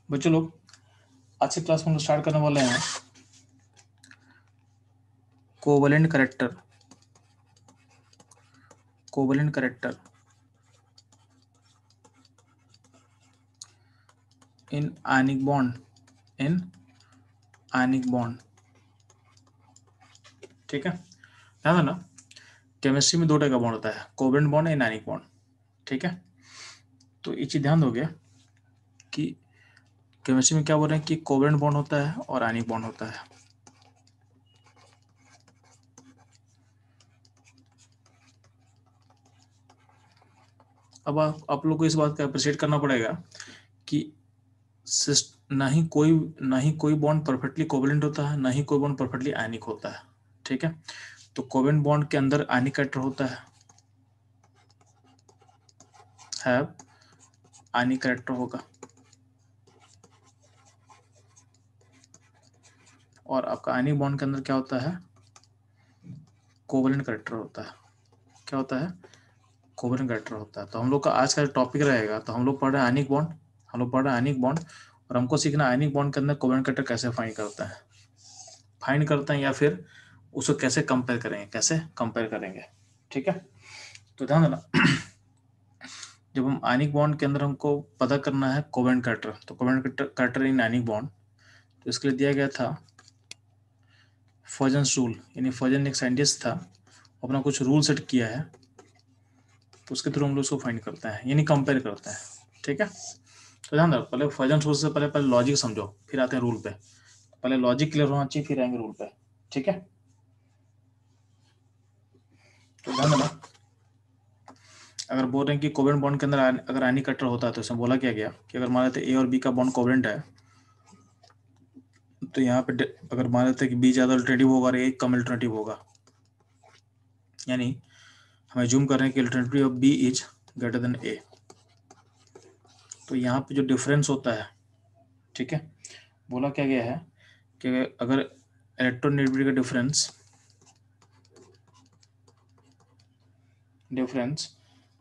बच्चों लोग आज से क्लास में हम लोग स्टार्ट करने वाले हैं covalent character in ionic bond ठीक है। ध्यान देना, केमिस्ट्री में दो टाइप का बॉन्ड होता है, covalent bond and ionic bond. ठीक है, तो ये चीज ध्यान दोगे कि केमिस्ट्री में क्या बोल रहे हैं कि कोवलेंट बॉन्ड होता है और आयनिक बॉन्ड होता है। अब आप लोग को इस बात का अप्रिशिएट करना पड़ेगा कि ना ही कोई बॉन्ड परफेक्टली कोवलेंट होता है, ना ही कोई बॉन्ड परफेक्टली आयनिक होता है। ठीक है, तो कोवलेंट बॉन्ड के अंदर आयनिक कैरेक्टर होता है आयनिक कैरेक्टर होगा, और आपका आयनिक बॉन्ड के अंदर क्या होता है, कोवलेंट कैरेक्टर होता है। क्या होता है, कोवलेंट कैरेक्टर होता है। तो हम लोग का आज का टॉपिक रहेगा, तो हम लोग पढ़ रहे हैं आयनिक बॉन्ड, और हमको सीखना आयनिक बॉन्ड के अंदर कोवलेंट कैरेक्टर कैसे फाइंड करते हैं या फिर उसको कैसे कंपेयर करेंगे। ठीक है, तो ध्यान देना जब हम आयनिक बॉन्ड के अंदर हमको पता करना है कोवलेंट कैरेक्टर, तो covalent character in ionic bond, तो इसके लिए दिया गया था फर्जन्स रूल। यानी फर्जन एक साइंटिस्ट था, अपना कुछ रूल सेट किया है, तो उसके थ्रू हम लोग उसको फाइंड करते हैं यानी कंपेयर करते हैं। ठीक है, तो ध्यान रखो, पहले फर्जन रूल से पहले लॉजिक समझो, फिर आते हैं रूल पे। पहले लॉजिक क्लियर होना चाहिए, फिर आएंगे रूल पे। ठीक है, तो ध्यान देना, अगर बोल रहे हैं कि कोवेलेंट बॉन्ड के अंदर अगर आयनिक कटर होता है, तो इसमें बोला क्या गया कि अगर मान लेते ए और बी का बॉन्ड कोवेलेंट है, तो यहाँ पे अगर मान लेते कि बी ज्यादा अल्टरनेटिव होगा और ए कम अल्टरनेटिव होगा, यानी हमें जूम कर रहे हैं कि alternative of B is greater than A, तो यहाँ पे जो डिफरेंस होता है, ठीक है, बोला क्या गया है कि अगर इलेक्ट्रोनेगेटिविटी का डिफरेंस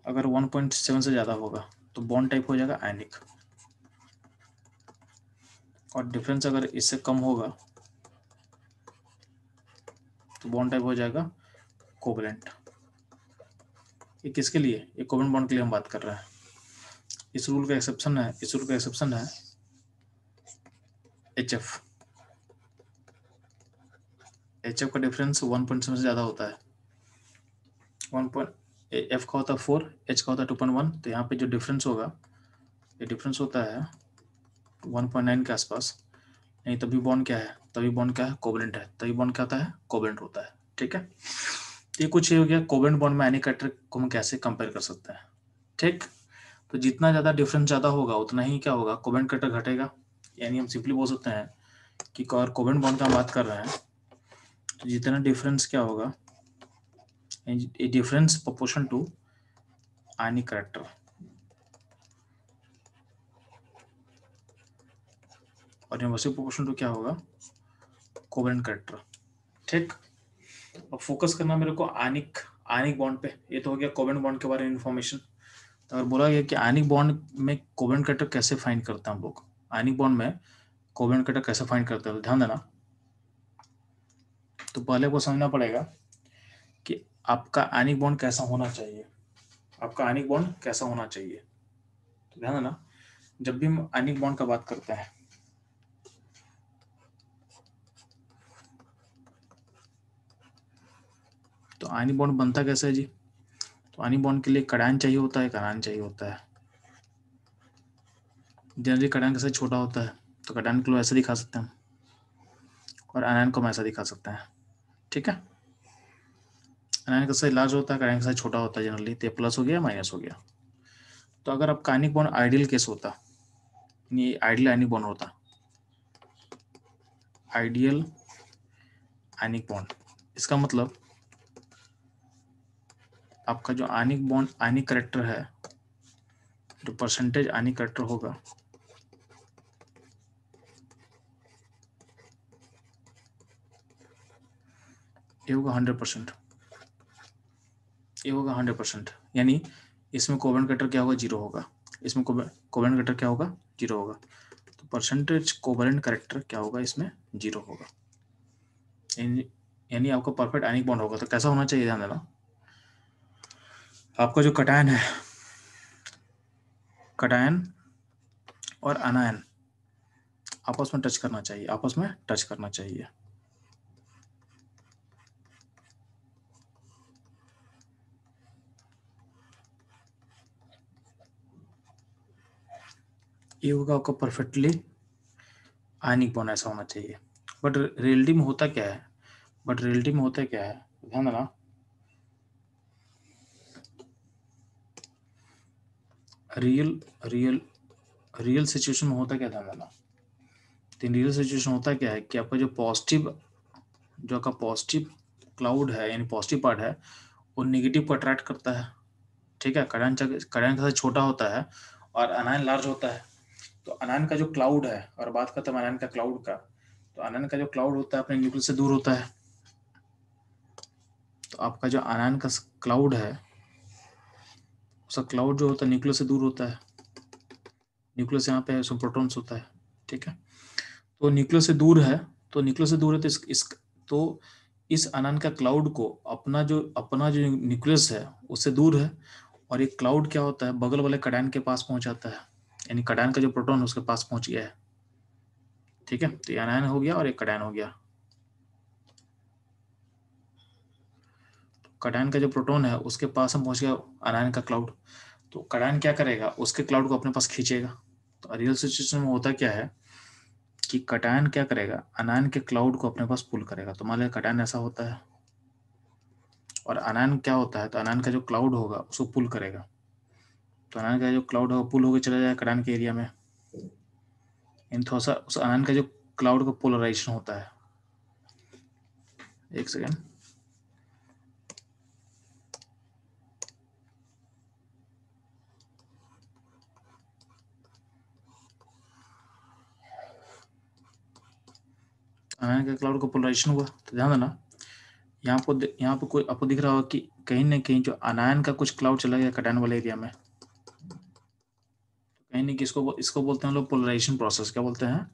अगर 1.7 से ज़्यादा होगा तो बॉन्ड टाइप हो जाएगा आयनिक, और डिफरेंस अगर इससे कम होगा तो बॉन्ड टाइप हो जाएगा कोवलेंट। ये किसके लिए, ये कोवलेंट बॉन्ड के लिए हम बात कर रहे हैं। इस रूल का एक्सेप्शन है एच एफ का डिफरेंस 1.7 से ज़्यादा होता है। 1. एफ का होता है 4, एच का होता है 2.1, तो यहाँ पे जो डिफरेंस होगा, ये डिफरेंस होता है 1.9 के आसपास। नहीं, तभी बॉन्ड क्या है, कोवलेंट है, तभी बॉन्ड क्या होता है, कोवलेंट होता है। ठीक है, ये कुछ ये हो गया कोवलेंट बॉन्ड में आयनिक कैरेक्टर को हम कैसे कंपेयर कर सकते हैं। ठीक, तो जितना ज़्यादा डिफरेंस ज़्यादा होगा उतना ही क्या होगा, कोवलेंट कैरेक्टर घटेगा। यानी हम सिंपली बोल सकते हैं कि अगर कोवलेंट बॉन्ड का हम बात कर रहे हैं, तो जितना डिफरेंस क्या होगा, difference proportion to ionic character, और इनवर्सली प्रोपोर्शन टू क्या होगा, कोवलेंट कैरेक्टर। ठीक, अब फोकस करना मेरे को आयनिक बॉन्ड पे। ये तो हो गया कोवलेंट बॉन्ड के बारे में इन्फॉर्मेशन। तो अगर बोला गया कि आयनिक बॉन्ड में कोवलेंट कैरेक्टर कैसे फाइंड करते हैं हम लोग, आयनिक बॉन्ड में कोवलेंट कैरेक्टर कैसे फाइंड करते हैं, तो ध्यान देना, तो पहले को समझना पड़ेगा कि आपका आयनिक बॉन्ड कैसा होना चाहिए, तो ध्यान देना, जब भी हम आयनिक बॉन्ड का बात करते हैं, तो आयनिक बॉन्ड बनता कैसे है जी, तो आयनिक बॉन्ड के लिए कड़ायन चाहिए होता है, कनायन चाहिए होता है। जनरली कड़ायन का साइज छोटा होता है, तो कड़ायन को ऐसे दिखा सकते हैं, और आयन को हम ऐसा दिखा सकते हैं। ठीक है, आयन का साइज लार्ज होता है, कड़ायन का साइज छोटा होता है जनरली, तो प्लस हो गया माइनस हो गया। तो अगर आपका आयनिक बॉन्ड आइडियल केस होता, ये आइडियल आयनिक बॉन्ड होता, आइडियल आयनिक बॉन्ड, इसका मतलब आपका जो आयनिक बॉन्ड आयनिक कैरेक्टर है, जो परसेंटेज आयनिक कैरेक्टर होगा, ये होगा 100%, ये होगा 100%। यानी इसमें कोवलेंट कैरेक्टर क्या होगा, जीरो होगा, इसमें कोवलेंट कैरेक्टर क्या होगा, जीरो होगा। तो परसेंटेज कोवेलेंट कैरेक्टर क्या होगा, इसमें 0 होगा, यानी आपका परफेक्ट आयनिक बॉन्ड होगा। तो कैसा होना चाहिए, ध्यान देना, आपका जो कटायन है, कटायन और अनायन आपस में टच करना चाहिए, आपस में टच करना चाहिए। ये होगा आपका परफेक्टली आयनिक बॉन्ड, ऐसा होना चाहिए। बट रियलिटी में होता क्या है, ध्यान देना, रियल रियल रियल सिचुएशन में होता क्या, ध्यान देना। तो रियल सिचुएशन होता क्या है कि आपका जो आपका पॉजिटिव क्लाउड है, यानी पॉजिटिव पार्ट है, वो निगेटिव को अट्रैक्ट करता है। ठीक है, कड़ायन का साइज छोटा होता है और अनायन लार्ज होता है। तो अनायन का जो क्लाउड है, और बात करते हैं अनायन का क्लाउड का, तो अनायन का जो क्लाउड होता है अपने न्यूक्लियस से दूर होता है। तो आपका जो अनायन का क्लाउड है, उसका क्लाउड जो होता है न्यूक्लियस से दूर होता है। न्यूक्लियस यहाँ पे है, उसमें प्रोटॉन्स होता है। ठीक है, तो न्यूक्लियस से दूर है, तो तो इस अनायन का क्लाउड को अपना जो न्यूक्लियस है उससे दूर है, और एक क्लाउड क्या होता है, बगल वाले कड़ायन के पास पहुंच जाता है, यानी कड़ायन का जो प्रोटॉन है उसके पास पहुंच गया है। ठीक है, तो ये अनायन हो गया और एक कड़ायन हो गया। कटायन का जो प्रोटॉन है उसके पास हम पहुंच गया अनायन का क्लाउड। तो कटायन क्या करेगा, उसके क्लाउड को अपने पास खींचेगा। तो रियल सिचुएशन में होता क्या है कि कटायन क्या करेगा, अनायन के क्लाउड को अपने पास पुल करेगा। तो मान लिया कटायन ऐसा होता है, और अनायन क्या होता है, तो अनायन का जो क्लाउड होगा उसको पुल करेगा। तो अनायन का जो क्लाउड होगा पुल होकर चला जाएगा कटायन के एरिया में। इन थोड़ा सा उस अनायन का जो क्लाउड का पोलराइजेशन होता है, एक सेकेंड, अनायन के क्लाउड का पोलराइजेशन हुआ। तो ध्यान देना, यहाँ पे कोई आपको दिख रहा होगा कि कहीं ना कहीं जो अनायन का कुछ क्लाउड चला गया कटायन वाले एरिया में। कहीं नहीं, इसको बोलते हैं लोग पोलराइजेशन प्रोसेस। क्या बोलते हैं,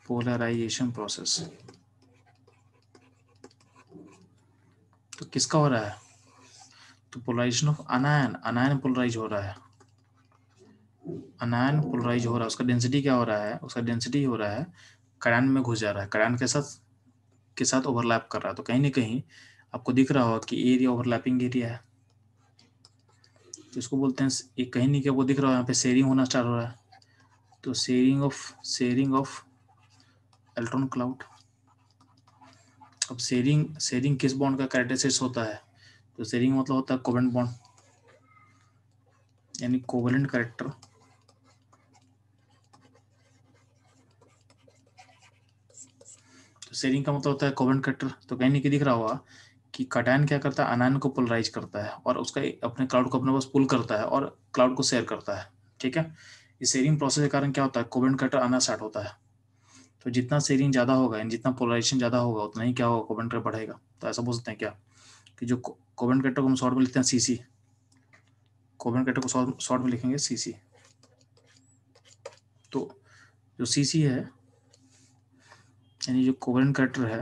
पोलराइजेशन प्रोसेस। तो किसका हो रहा है, तो polarisation of anion, anion polarise हो रहा है, अनायन पोलराइज हो रहा है। उसका डेंसिटी क्या हो रहा है, उसका डेंसिटी हो रहा है कटायन में घुस जा रहा है, कटायन के साथ ओवरलैप कर रहा है। तो कहीं ना कहीं आपको दिख रहा होगा कि एरिया ओवरलैपिंग एरिया है, तो इसको बोलते हैं, ये कहीं नहीं, क्या वो दिख रहा है यहाँ पे शेयरिंग होना स्टार्ट हो रहा है। तो शेयरिंग ऑफ इलेक्ट्रॉन क्लाउड। अब शेयरिंग किस बॉन्ड का कैरेक्टरिस्टिक्स होता है, तो शेयरिंग मतलब होता है कोवेलेंट बॉन्ड, यानी कोवेलेंट कैरेक्टर। तो शेयरिंग का मतलब होता है कोवेलेंट कैरेक्टर। तो कहीं नहीं दिख रहा होगा कि कटायन क्या करता है, अनायन को पोलराइज करता है और उसका अपने क्लाउड को अपने पास पुल करता है और क्लाउड को शेयर करता है। ठीक है, इस शेयरिंग प्रोसेस के कारण क्या होता है, कोवेलेंट कैरेक्टर आना स्टार्ट होता है। तो जितना शेयरिंग ज़्यादा होगा, यानी जितना पोलराइजेशन ज़्यादा होगा, उतना ही क्या होगा, कोवेलेंट कैरेक्टर बढ़ेगा। तो ऐसा बोल सकते हैं क्या कि जो कोवेलेंट कैरेक्टर को हम शॉर्ट में लिखते हैं सीसी, कोवेलेंट कैरेक्टर को शॉर्ट में लिखेंगे सीसी। तो जो सीसी है, यानी जो कोवेलेंट कैरेक्टर है,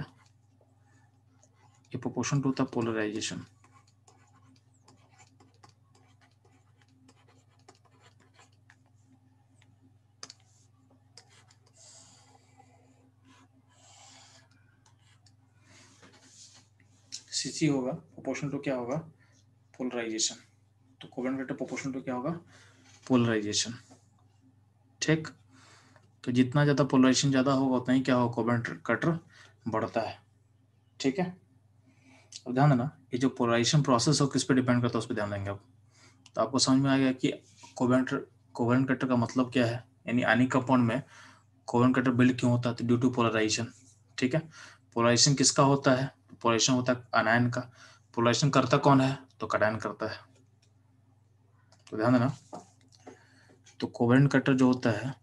ये प्रोपोर्शन टू होता है पोलराइजेशन। सीसी होगा प्रोपोर्शन टू क्या होगा, पोलराइजेशन। तो कोवेलेंट कैरेक्टर प्रोपोर्शन टू क्या होगा, पोलराइजेशन। ठीक, तो जितना ज़्यादा पोलराइजेशन ज़्यादा होगा उतना ही क्या होगा, कोवेलेंट कैरेक्टर बढ़ता है। ठीक है, अब ध्यान देना, ये जो पोलराइजेशन प्रोसेस है किस पे डिपेंड करता है, उस पर ध्यान देंगे अब। तो आपको समझ में आ गया कि कोवेलेंट कैरेक्टर का मतलब क्या है, यानी आयनिक कंपाउंड में कोवेलेंट कैरेक्टर बिल्ड क्यों होता है, तो ड्यू टू पोलराइजेशन। ठीक है, पोलराइजेशन किसका होता है, पोलराइजेशन होता है अनायन का। पोलराइजेशन करता कौन है, तो कटायन करता है। तो ध्यान देना, तो कोवेलेंट कैरेक्टर जो होता है,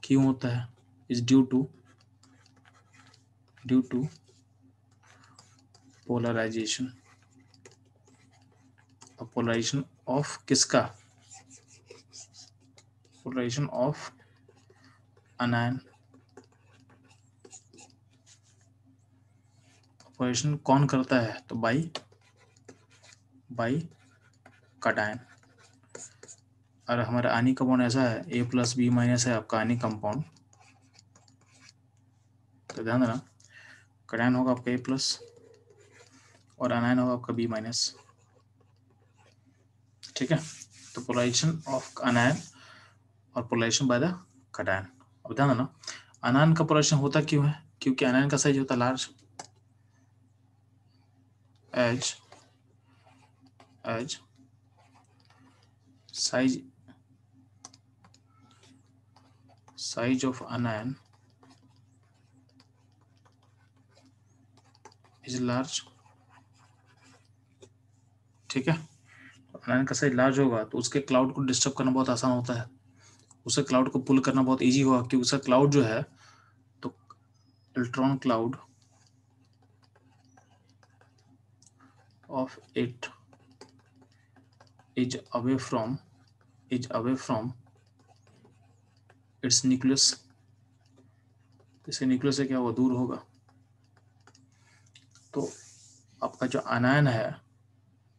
क्यों होता है, is due to polarisation, polarisation of किसका, पोलराइजेशन ऑफ अनायन, पोलराइजेशन कौन करता है, तो बाई कैटायन। और हमारा आयनिक कंपाउंड ऐसा है A+B- है आपका आयनिक कंपाउंड, तो ध्यान देना कैटायन होगा आपका A+ और अनायन होगा आपका B-। ठीक है, तो पोलराइजेशन ऑफ अनायन और पोलराइजेशन बाय द कैटायन। अब ध्यान देना अनायन का पोलराइजेशन होता क्यों है, क्योंकि अनायन का साइज होता है large, as size of anion is large। ठीक है, अनायन का साइज लार्ज होगा तो उसके क्लाउड को डिस्टर्ब करना बहुत आसान होता है, उसे क्लाउड को पुल करना बहुत इजी होगा, क्योंकि उसका क्लाउड जो है तो electron cloud of it is away from its nucleus, इससे न्यूक्लियस से क्या हुआ, दूर होगा। तो आपका जो अनायन है,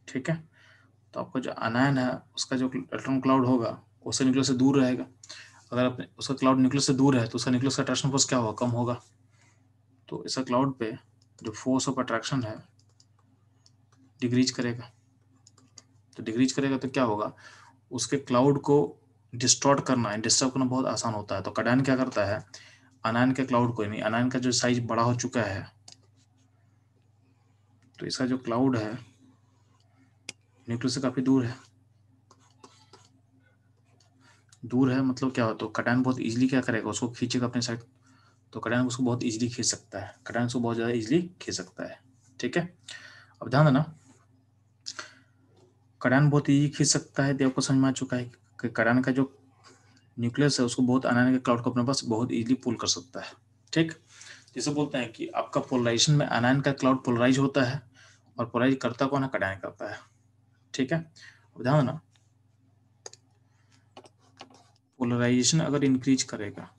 ठीक है, तो आपका जो अनायन है उसका जो इलेक्ट्रॉन क्लाउड होगा उससे न्यूक्लियस से दूर रहेगा। अगर अपने उसका क्लाउड न्यूक्लियस से दूर है तो उसका न्यूक्लियस का अट्रैक्शन फोर्स क्या होगा, कम होगा। तो इसका क्लाउड पे जो फोर्स ऑफ अट्रैक्शन है डिक्रीज करेगा, तो डिक्रीज करेगा तो क्या होगा, उसके क्लाउड को डिस्टॉर्ट करना, डिस्टर्ब करना बहुत आसान होता है। तो कैटायन क्या करता है, अनायन के क्लाउड को नहीं, अनायन का जो साइज बड़ा हो चुका है तो इसका जो क्लाउड है न्यूक्लियस से काफी दूर है, मतलब क्या हो, तो कैटायन बहुत इजीली क्या करेगा, उसको खींचेगा अपने साइड। तो कैटायन उसको बहुत इजीली खींच सकता है, कैटायन उसको बहुत ज्यादा इजीली खींच सकता है। ठीक है, अब ध्यान देना कैटायन बहुत इजी खींच सकता है, तो आपको समझ में आ चुका है कि कैटायन का जो न्यूक्लियस है उसको बहुत अनायन के क्लाउड को अपने पास बहुत इजीली पुल कर सकता है। ठीक, जैसे बोलते हैं कि आपका पोलराइजेशन में अनायन का क्लाउड पोलराइज होता है और पोलराइज करता कौन है, कैटायन करता है। ठीक है, अब ध्यान देना पोलराइजेशन अगर इंक्रीज करेगा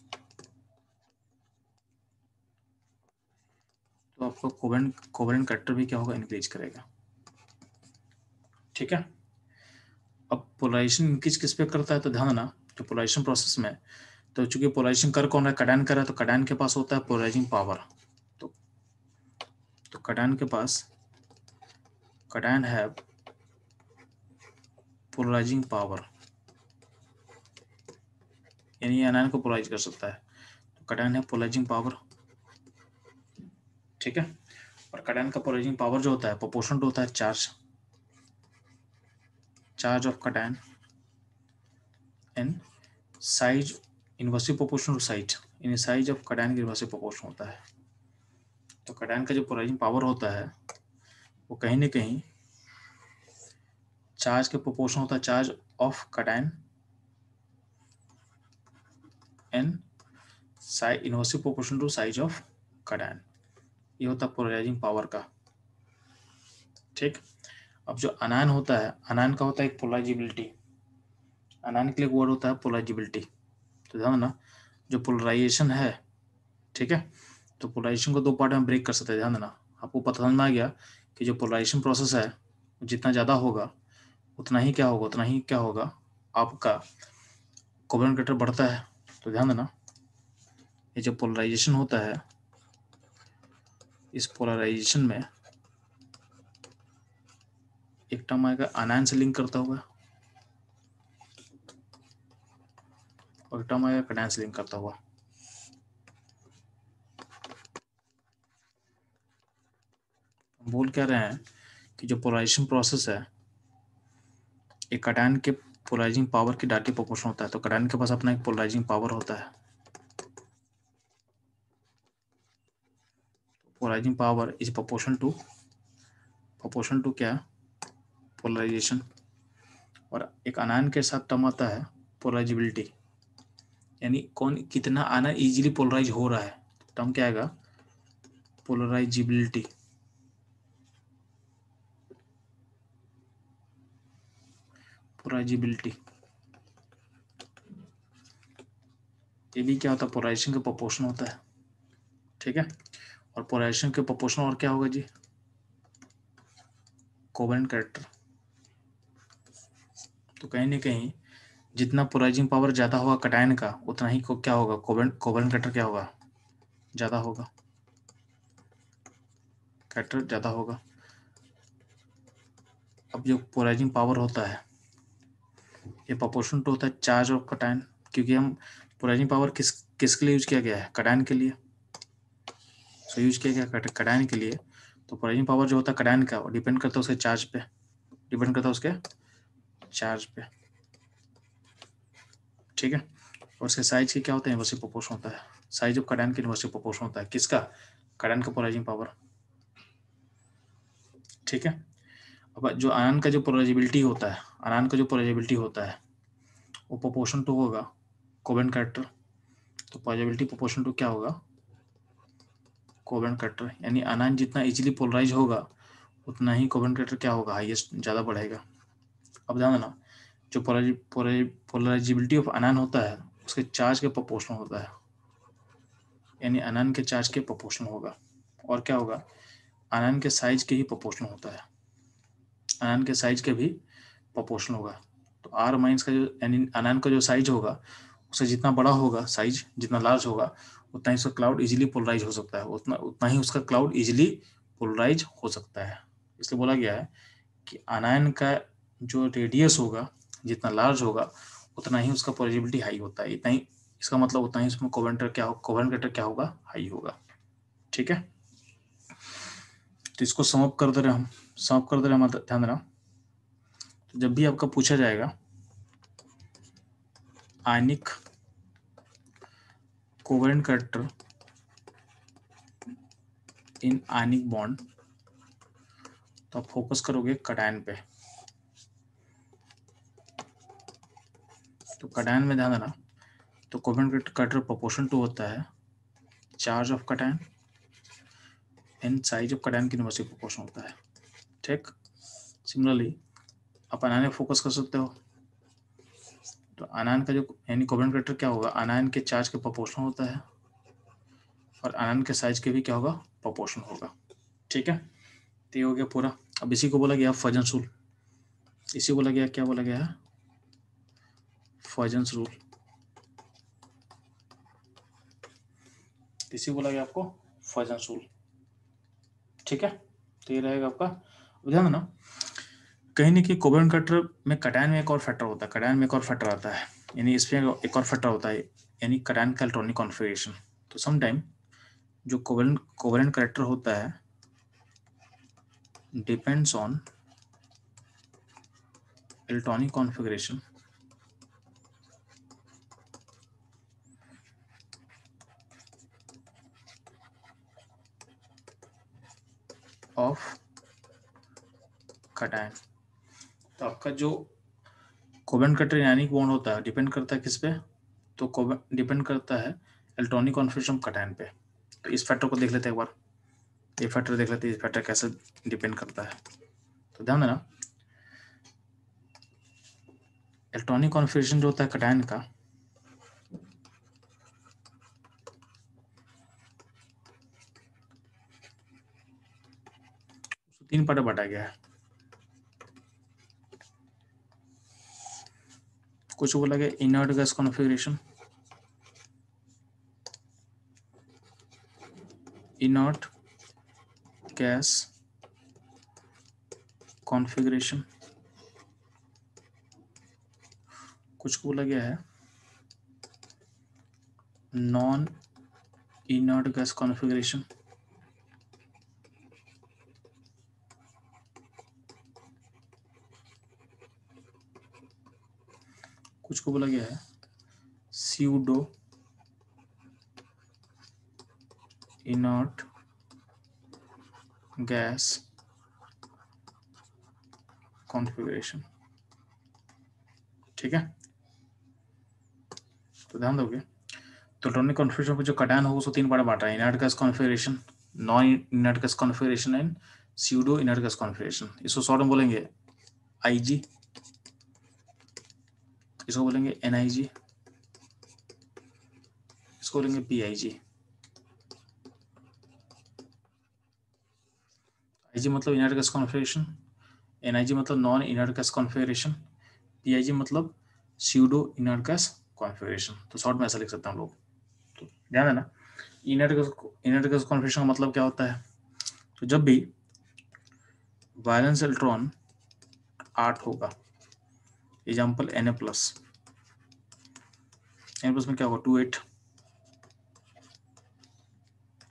तो आपका कोवेलेंट कैरेक्टर भी क्या होगा, इंक्रीज करेगा। ठीक है, अब पोलराइजेशन इंक्रीज किस पे करता है, तो ध्यान देना जो पोलराइजेशन प्रोसेस में, तो चूंकि पोलराइजेशन कर कौन रहा है, कैटायन कर रहा है, तो कैटायन के पास होता है पोलराइजिंग पावर। तो कैटायन के पास, कैटायन है पोलराइजिंग पावर, यानी अनायन को पोलराइज कर सकता है, तो कैटायन है पोलराइजिंग पावर। ठीक है, और कैटायन का पोलराइजिंग पावर जो होता है प्रोपोर्शनल होता है charge of cation and size, inversely proportional to size, यानी साइज ऑफ कैटायन के इनवर्सली प्रोपोर्शनल होता है। तो कैटायन का जो पोलराइजिंग पावर होता है वो कहीं ना कहीं चार्ज के प्रोपोर्शनल होता है, charge of cation and size, inversely proportional to size of cation, ये होता है पोलराइजिंग पावर का। ठीक, अब जो अनायन होता है, अनायन का होता है एक पोलराइजिबिलिटी, अनायन के लिए वर्ड होता है पोलराइजिबिलिटी। तो ध्यान ना जो पोलराइजेशन है, ठीक है, तो पोलराइजेशन को दो पार्ट में ब्रेक कर सकते हैं। ध्यान देना, आपको पता समझ में आ गया कि जो पोलराइजेशन प्रोसेस है जितना ज़्यादा होगा उतना ही क्या होगा, आपका कोवेलेंट कैरेक्टर बढ़ता है। तो ध्यान देना ये जो पोलराइजेशन होता है, इस पोलराइजेशन में एक टर्म आएगा अनायन से लिंक करता हुआ और एक टर्म आएगा कैटायन से लिंक करता हुआ। हम बोल क्या रहे हैं कि जो पोलराइजेशन प्रोसेस है एक कैटायन के पोलराइजिंग पावर की डायरेक्टली प्रोपोर्शनल होता है। तो कैटायन के पास अपना एक पोलराइजिंग पावर होता है, polarising power is proportional to क्या, पोलराइजेशन। और एक अनायन के साथ टर्म आता है पोलराइजिबिलिटी, यानी कौन कितना आयन इजीली पोलराइज हो रहा है, टर्म क्या आएगा, पोलराइजिबिलिटी। पोलराइजेबिलिटी, ये भी क्या होता है, पोलराइजेशन का प्रोपोर्शन होता है, ठीक है। और पोलराइजेशन के प्रोपोर्शन और क्या होगा जी, कोवेलेंट कैरेक्टर। तो कहीं ना कहीं जितना पोलराइजिंग पावर ज़्यादा होगा कैटायन का, उतना ही क्या होगा, कोवेलेंट कैरेक्टर क्या होगा, ज़्यादा होगा, कैरेक्टर ज़्यादा होगा। अब जो पोलराइजिंग पावर होता है ये प्रोपोर्शनल टू होता है चार्ज ऑफ कैटायन, क्योंकि हम पोलराइजिंग पावर किसके लिए यूज किया गया है, कैटायन के लिए, सो यूज किया गया कैटायन के लिए। तो पोलराइजिंग पावर जो होता है कैटायन का, वो डिपेंड करता है उसके चार्ज पे, डिपेंड करता है उसके चार्ज पे, ठीक है। और उसके साइज की क्या होता है, इनवर्सली प्रोपोर्शन होता है, साइज ऑफ कैटायन के इनवर्सली प्रोपोर्शन होता है, किसका, कैटायन का पोलराइजिंग पावर, ठीक है। अब जो आयन का जो पोलराइजेबिलिटी होता है, आयन का जो पोलराइजेबिलिटी होता है वो प्रोपोर्शन टू होगा कोवेलेंट कैरेक्टर। तो पोलराइजेबिलिटी प्रोपोर्शन टू क्या होगा, कोवेलेंट कैरेक्टर, यानी आयन जितना इजीली पोलराइज होगा उतना ही कोवेलेंट कैरेक्टर क्या होगा, हाईएस्ट, ज़्यादा बढ़ेगा। अब ध्यान देना, जो पोलराइजेबिलिटी ऑफ आयन होता है उसके चार्ज के प्रोपोर्शनल होता है, यानी आयन के चार्ज के प्रोपोर्शनल होगा। और क्या होगा, आयन के साइज के ही प्रोपोर्शनल होता है, आयन के साइज के भी प्रोपोर्शनल होगा। तो आर माइनस का जो यानी आयन का जो साइज होगा उससे जितना बड़ा होगा साइज, जितना लार्ज होगा उतना ही उसका क्लाउड इजीली पोलराइज हो सकता है, उतना ही उसका क्लाउड इजीली पोलराइज हो सकता है। इसलिए बोला गया है कि आयन का जो रेडियस होगा जितना लार्ज होगा उतना ही उसका पोलराइजेबिलिटी हाई होता है, इतना ही, इसका मतलब उतना ही उसमें कोवेलेंट कैरेक्टर क्या होगा, हाई होगा, ठीक है। तो इसको समअप कर दे रहे हम, ध्यान देना। तो जब भी आपका पूछा जाएगा ionic covalent character in ionic bond, तो आप फोकस करोगे कैटायन पे। तो कैटायन में ध्यान देना, तो कोवेलेंट कैरेक्टर प्रोपोर्शन टू होता है charge of cation and size of cation की इनवर्सली प्रोपोर्शन होता है, ठीक। सिमिलरली आप आयन में फोकस कर सकते हो, तो आयन का जो यानी कोवेलेंट कैरेक्टर क्या होगा, आयन के चार्ज के प्रोपोर्शनल होता है और आयन के साइज के भी क्या होगा, प्रोपोर्शनल होगा, ठीक है। तो ये हो गया पूरा। अब इसी को बोला गया फॉयजन्स रूल, इसी बोला गया, क्या बोला गया है, फॉयजन्स रूल, इसी बोला गया आपको फॉयजन्स रूल, ठीक है। तो ये रहेगा आपका। ध्यान देना, कहीं ना कहीं कोवेलेंट कैरेक्टर में कैटायन में एक और फैक्टर होता है, कैटायन में एक और फैक्टर आता है, यानी इसमें एक और फैक्टर होता है, यानी कैटायन का इलेक्ट्रॉनिक कॉन्फ़िगरेशन। तो समटाइम जो कोवेलेंट कैरेक्टर होता है depends on electronic configuration of cation. तो आपका जो कोवेलेंट कैरेक्टर आयनिक बॉन्ड होता है डिपेंड करता है किस पे, तो डिपेंड करता है इलेक्ट्रॉनिक कॉन्फ़िगरेशन कैटायन पे। तो इस फैक्टर को देख लेते हैं एक बार, ये फैक्टर देख लेते हैं, इस फैक्टर कैसे डिपेंड करता है। तो ध्यान देना, इलेक्ट्रॉनिक कॉन्फ़िगरेशन जो होता है कैटायन का, तीन पार्ट में बांटा गया है। कुछ बोला गया inert gas configuration, inert gas configuration, कुछ को बोला गया है नॉन इनर्ट गैस कॉन्फ़िगरेशन, कुछ को बोला गया है स्यूडो इनर्ट गैस कॉन्फ़िगरेशन, ठीक है। तो ध्यान दोगे, तो इलेक्ट्रॉनिक कॉन्फ़िगरेशन को जो कैटायन होगा उसको तीन पार्ट बांटा है, inert gas configuration, non inert gas configuration and pseudo inert gas configuration. इसको शॉर्ट में बोलेंगे IG, इसको बोलेंगे NIG, इसको बोलेंगे PIG। IG मतलब इनर्ट गैस कॉन्फिगरेशन, NIG मतलब non inert gas configuration, PIG मतलब स्यूडो इनर्ट गैस कॉन्फिगरेशन। तो शॉर्ट में ऐसा लिख सकते हैं हम लोग। तो ध्यान देना, इनर्ट गैस कॉन्फिगरेशन का मतलब क्या होता है? तो जब भी वैलेंस इलेक्ट्रॉन 8 होगा, example Na plus, Na plus में क्या होगा 28,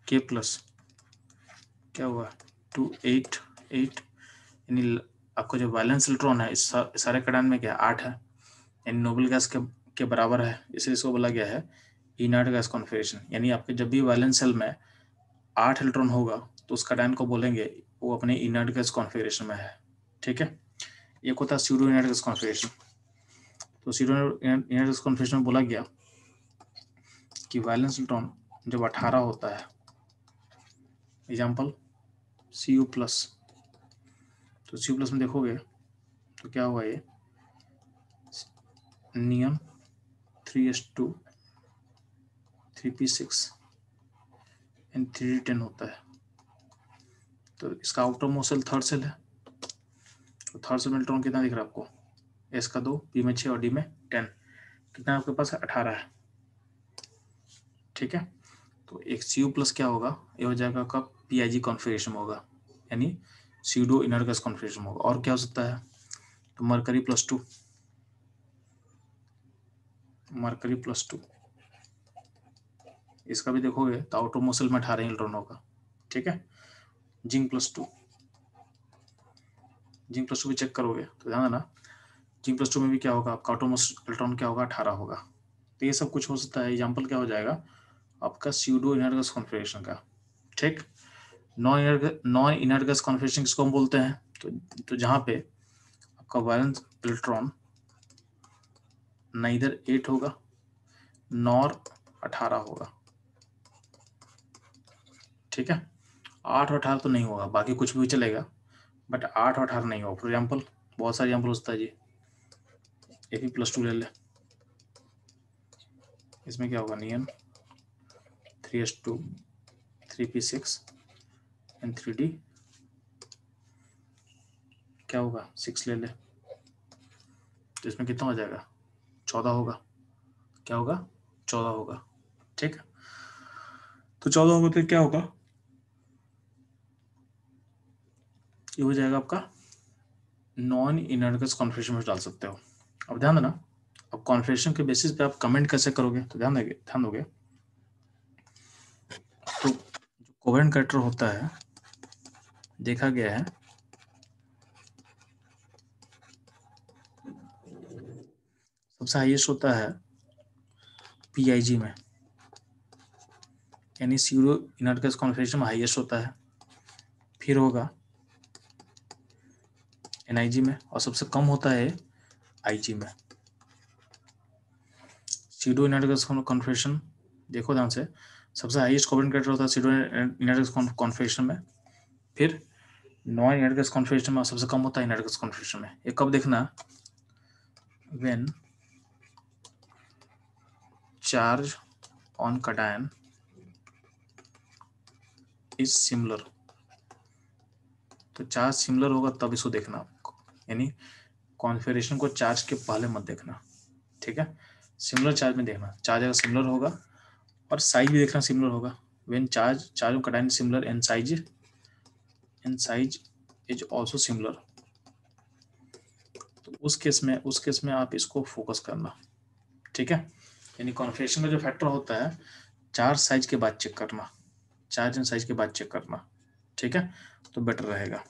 K प्लस क्या होगा 288, यानी आपका जो वैलेंस इलेक्ट्रॉन है इस सारे कड़ान में क्या 8 है, यानी नोबल गैस के बराबर है, इसलिए इसको बोला गया है इनर्ट गैस कॉन्फिगरेशन। यानी आपके जब भी वैलेंस सेल में 8 इलेक्ट्रॉन होगा तो उस कड़ान को बोलेंगे वो अपने इनर्ट गैस कॉन्फिगरेशन में है। ठीक है, एक होता है स्यूडो इनर्ट गैस कॉन्फिगरेशन। तो स्यूडो इनर्ट गैस कॉन्फिगरेशन में बोला गया कि वैलेंस इलेक्ट्रॉन जब 18 होता है, एग्जाम्पल Cu प्लस, तो Cu प्लस में देखोगे तो क्या हुआ, ये नियन 3s2 3p6 एंड 3d10 होता है। तो इसका outermost shell third shell है, तो थर्ड सेल में इलेक्ट्रॉन कितना दिख रहा है आपको, S का 2, P में 6 और D में 10, कितना आपके पास 18 है। ठीक है, तो एक Cu प्लस क्या होगा, ये हो जाएगा आपका PIG कॉन्फिगरेशन होगा, यानी स्यूडो इनर्ट गैस कॉन्फिगरेशन होगा। और क्या हो सकता है, तो मरकरी प्लस 2, मरकरी प्लस 2, इसका भी देखोगे तो आउटर मोस्ट सेल में 18 इलेक्ट्रॉन होगा। ठीक है, जिंक प्लस 2, जिंक प्लस 2 भी चेक करोगे तो ध्यान देना, जिंक प्लस 2 में भी क्या होगा, आपका आउटर मोस्ट इलेक्ट्रॉन क्या होगा 18 होगा। तो ये सब कुछ हो सकता है। एग्जाम्पल क्या हो जाएगा आपका स्यूडो इनर्ट गैस कॉन्फिगरेशन का। ठीक, नॉन इनर्ट गैस कॉन्फिगरेशन किसको हम बोलते हैं, तो जहाँ पे आपका वैलेंस इलेक्ट्रॉन नाइदर 8 होगा नॉर 18 होगा। ठीक है, 8 और 18 तो नहीं होगा, बाकी कुछ भी चलेगा, बट 8 और 18 नहीं होगा। फॉर एग्जाम्पल बहुत सारे एग्जाम्पल होता है जी, Fe+2 ले ले, इसमें क्या होगा नियन 3s2 3p6 एंड 3d क्या होगा 6 ले ले, तो इसमें कितना हो जाएगा 14 होगा। क्या होगा 14 होगा। ठीक है, तो 14 होगा तो क्या होगा, ये हो जाएगा आपका नॉन इनर्ट गैस कॉन्फिगरेशन में डाल सकते हो। अब ध्यान देना, अब कॉन्फिगरेशन के बेसिस पे आप कमेंट कैसे करोगे, तो ध्यान दोगे तो जो कोवेलेंट कैरेक्टर होता है, देखा गया है सबसे हाईएस्ट होता है PIG में, यानी स्यूडो इनर्ट गैस कॉन्फिगरेशन में हाईएस्ट होता है, फिर होगा NIG में, और सबसे कम होता है IG में। स्यूडो इनर्ट गैस कॉन्फिगरेशन देखो ध्यान से, सबसे हाईएस्ट कोवेलेंट कैरेक्टर होता है स्यूडो इनर्ट गैस कॉन्फिगरेशन में, फिर नॉन इनर्ट गैस कॉन्फिगरेशन में, और सबसे कम होता है इनर्ट गैस कॉन्फिगरेशन में। ये कब देखना, when charge on cation is similar, तो चार्ज सिमिलर होगा तब इसको देखना आपको, यानी कॉन्फिगरेशन को चार्ज के पहले मत देखना। ठीक है, सिमिलर चार्ज में देखना, चार्ज अगर सिमिलर होगा, और साइज भी देखना सिमिलर होगा। When charge on cation similar and size is also similar, तो उस केस में आप इसको फोकस करना। ठीक है, यानी कॉन्फिगरेशन का जो फैक्टर होता है, चार्ज साइज के बाद चेक करना, चार्ज एंड साइज के बाद चेक करना। ठीक है, तो बेटर रहेगा।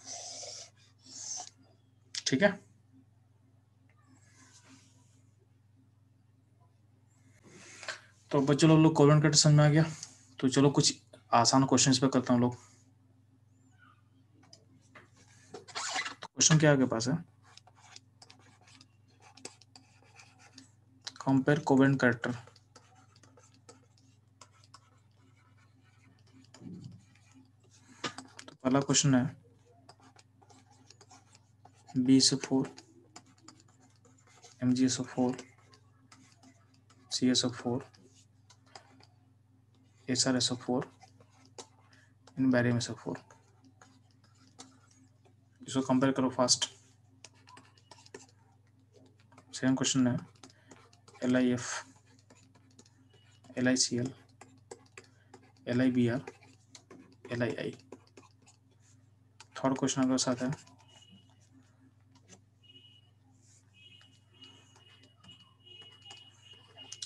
ठीक है, तो बच्चों लोग कोवेलेंट कैरेक्टर समझ में आ गया। तो चलो कुछ आसान क्वेश्चन पे करता हूँ लोग। तो क्वेश्चन क्या आपके पास है, कंपेयर कोवेलेंट कैरेक्टर। तो पहला क्वेश्चन है BeSO4 MgSO4 CSO4, SrSO4, इन बैरियम SO4। इसको कंपेयर करो फास्ट। सेकंड क्वेश्चन है LiF, LiCl, LiBr, LiI। Third question अगर साथ है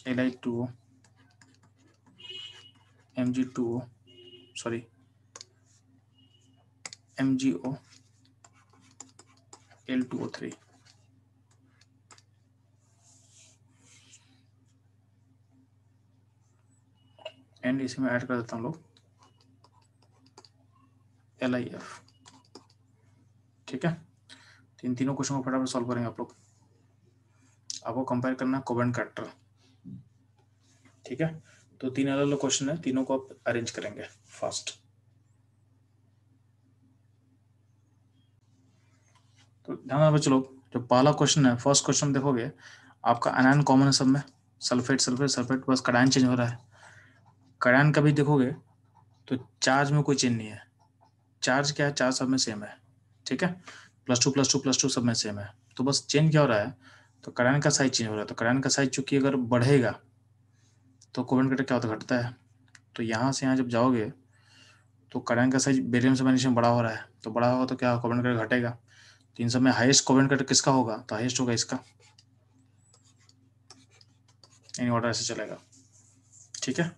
Li2O, MgO, L2O3। एंड इसमें ऐड कर देता हूँ लोग LiF। ठीक है, इन तीनों क्वेश्चन को फटाफट सॉल्व करेंगे आप लोग। आपको कंपेयर करना है कोवेलेंट कैरेक्टर। ठीक है, तो तीन अलग अलग क्वेश्चन है, तीनों को आप अरेंज करेंगे फास्ट। तो ध्यान रखो, चलो जो पहला क्वेश्चन है, फर्स्ट क्वेश्चन देखोगे आपका अनायन कॉमन है सब में, सल्फेट सल्फेट सल्फेट, बस कडायन चेंज हो रहा है। कडायन का भी देखोगे तो चार्ज में कोई चेंज नहीं है। चार्ज क्या है, चार्ज सब में सेम है। ठीक है, +2 सब में सेम है। तो बस चेंज क्या हो रहा है, तो कडायन का साइज चेंज हो रहा है। तो कडायन का साइज चूंकि अगर बढ़ेगा तो कोवेलेंट कैरेक्टर क्या होता है, घटता है। तो यहाँ से यहाँ जब जाओगे तो कडायन का साइज बेरियम से मैग्नीशियम बड़ा हो रहा है, तो बड़ा होगा तो क्या कोवेलेंट कैरेक्टर घटेगा। तो इन सब में हाईएस्ट कोवेलेंट कैरेक्टर किसका होगा, तो हाईएस्ट होगा इसका, यानी ऑर्डर ऐसे चलेगा। ठीक है,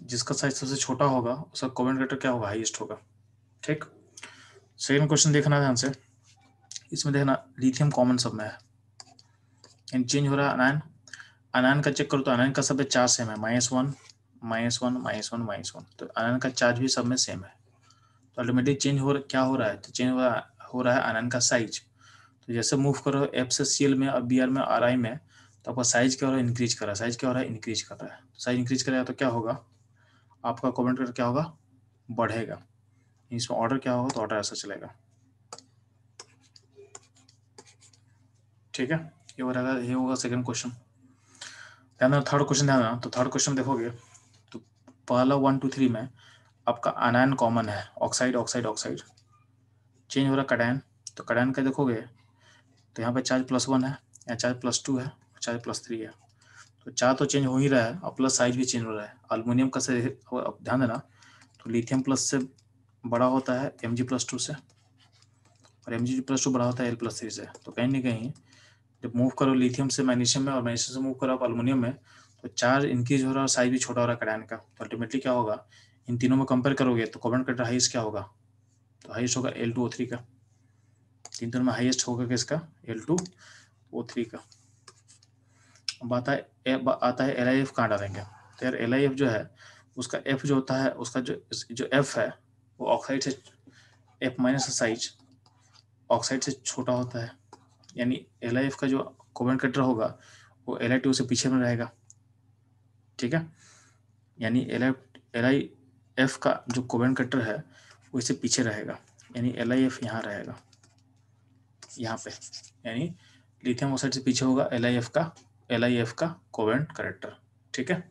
जिसका साइज सबसे छोटा होगा उसका कोवेलेंट कैरेक्टर क्या होगा, हाईएस्ट होगा। ठीक, सेकंड क्वेश्चन देखना ध्यान से। इसमें देखना लिथियम कॉमन सब में है, एंड चेंज हो रहा है अनायन। अनायन का चेक करो तो अनायन का सब में चार्ज सेम है, -1 -1 -1 -1। तो अनायन का चार्ज भी सब में सेम है। तो अल्टीमेटली चेंज हो क्या हो रहा है, तो चेंज हो रहा है अनायन का साइज। तो जैसे मूव करो F से Cl में और Br में Ri में, तो आपका साइज क्या हो रहा है, इंक्रीज कर रहा है। साइज क्या हो रहा है, इंक्रीज कर रहा है। साइज इंक्रीज करेगा तो क्या होगा, आपका कोवेलेंट कैरेक्टर क्या होगा, बढ़ेगा। इसमें ऑर्डर क्या होगा, तो ऑर्डर ऐसा चलेगा। ठीक है, ये होगा सेकंड क्वेश्चन। ध्यान, थर्ड क्वेश्चन ध्यान। तो थर्ड क्वेश्चन देखोगे तो पहला 1 2 3 में आपका अनायन कॉमन है, ऑक्साइड ऑक्साइड ऑक्साइड। चेंज हो रहा है कडायन। तो कडायन का देखोगे तो यहाँ पे चार्ज +1 है, या चार्ज +2 है, चार्ज +3 है। तो चार्ज तो चेंज हो ही रहा है और प्लस साइज भी चेंज हो रहा है। अल्युमिनियम का से अब ध्यान देना, तो लिथियम प्लस से बड़ा होता है Mg+2 से, और Mg+2 बड़ा होता है L+3 से। तो कहीं ना कहीं जब मूव करो लिथियम से मैग्नीशियम में और मैग्नीशियम से मूव करो आप अल्युमिनियम में, तो चार्ज इंक्रीज हो रहा है और साइज भी छोटा हो रहा है कडायन का। तो अल्टीमेटली क्या होगा, इन तीनों में कंपेयर करोगे तो कोवेलेंट कैरेक्टर हाईएस्ट क्या होगा, तो हाईएस्ट होगा L2O3 का। तीन तीनों में हाईएस्ट होगा किसका, L2O3 का। अब आता है LiF कहाँ डालेंगे। तो यार LiF जो है उसका F जो होता है, उसका जो F है वो ऑक्साइड से F- साइज ऑक्साइड से छोटा होता है। यानी LiF का जो कोवेलेंट कैरेक्टर होगा वो Li2 से पीछे में रहेगा। ठीक है, यानी LiF का जो कोवेलेंट कैरेक्टर है वो इससे पीछे रहेगा, यानी LiF यहाँ रहेगा, यहाँ पे। यानी लिथियम ऑक्साइड से पीछे होगा LiF का कोवेलेंट कैरेक्टर। ठीक है।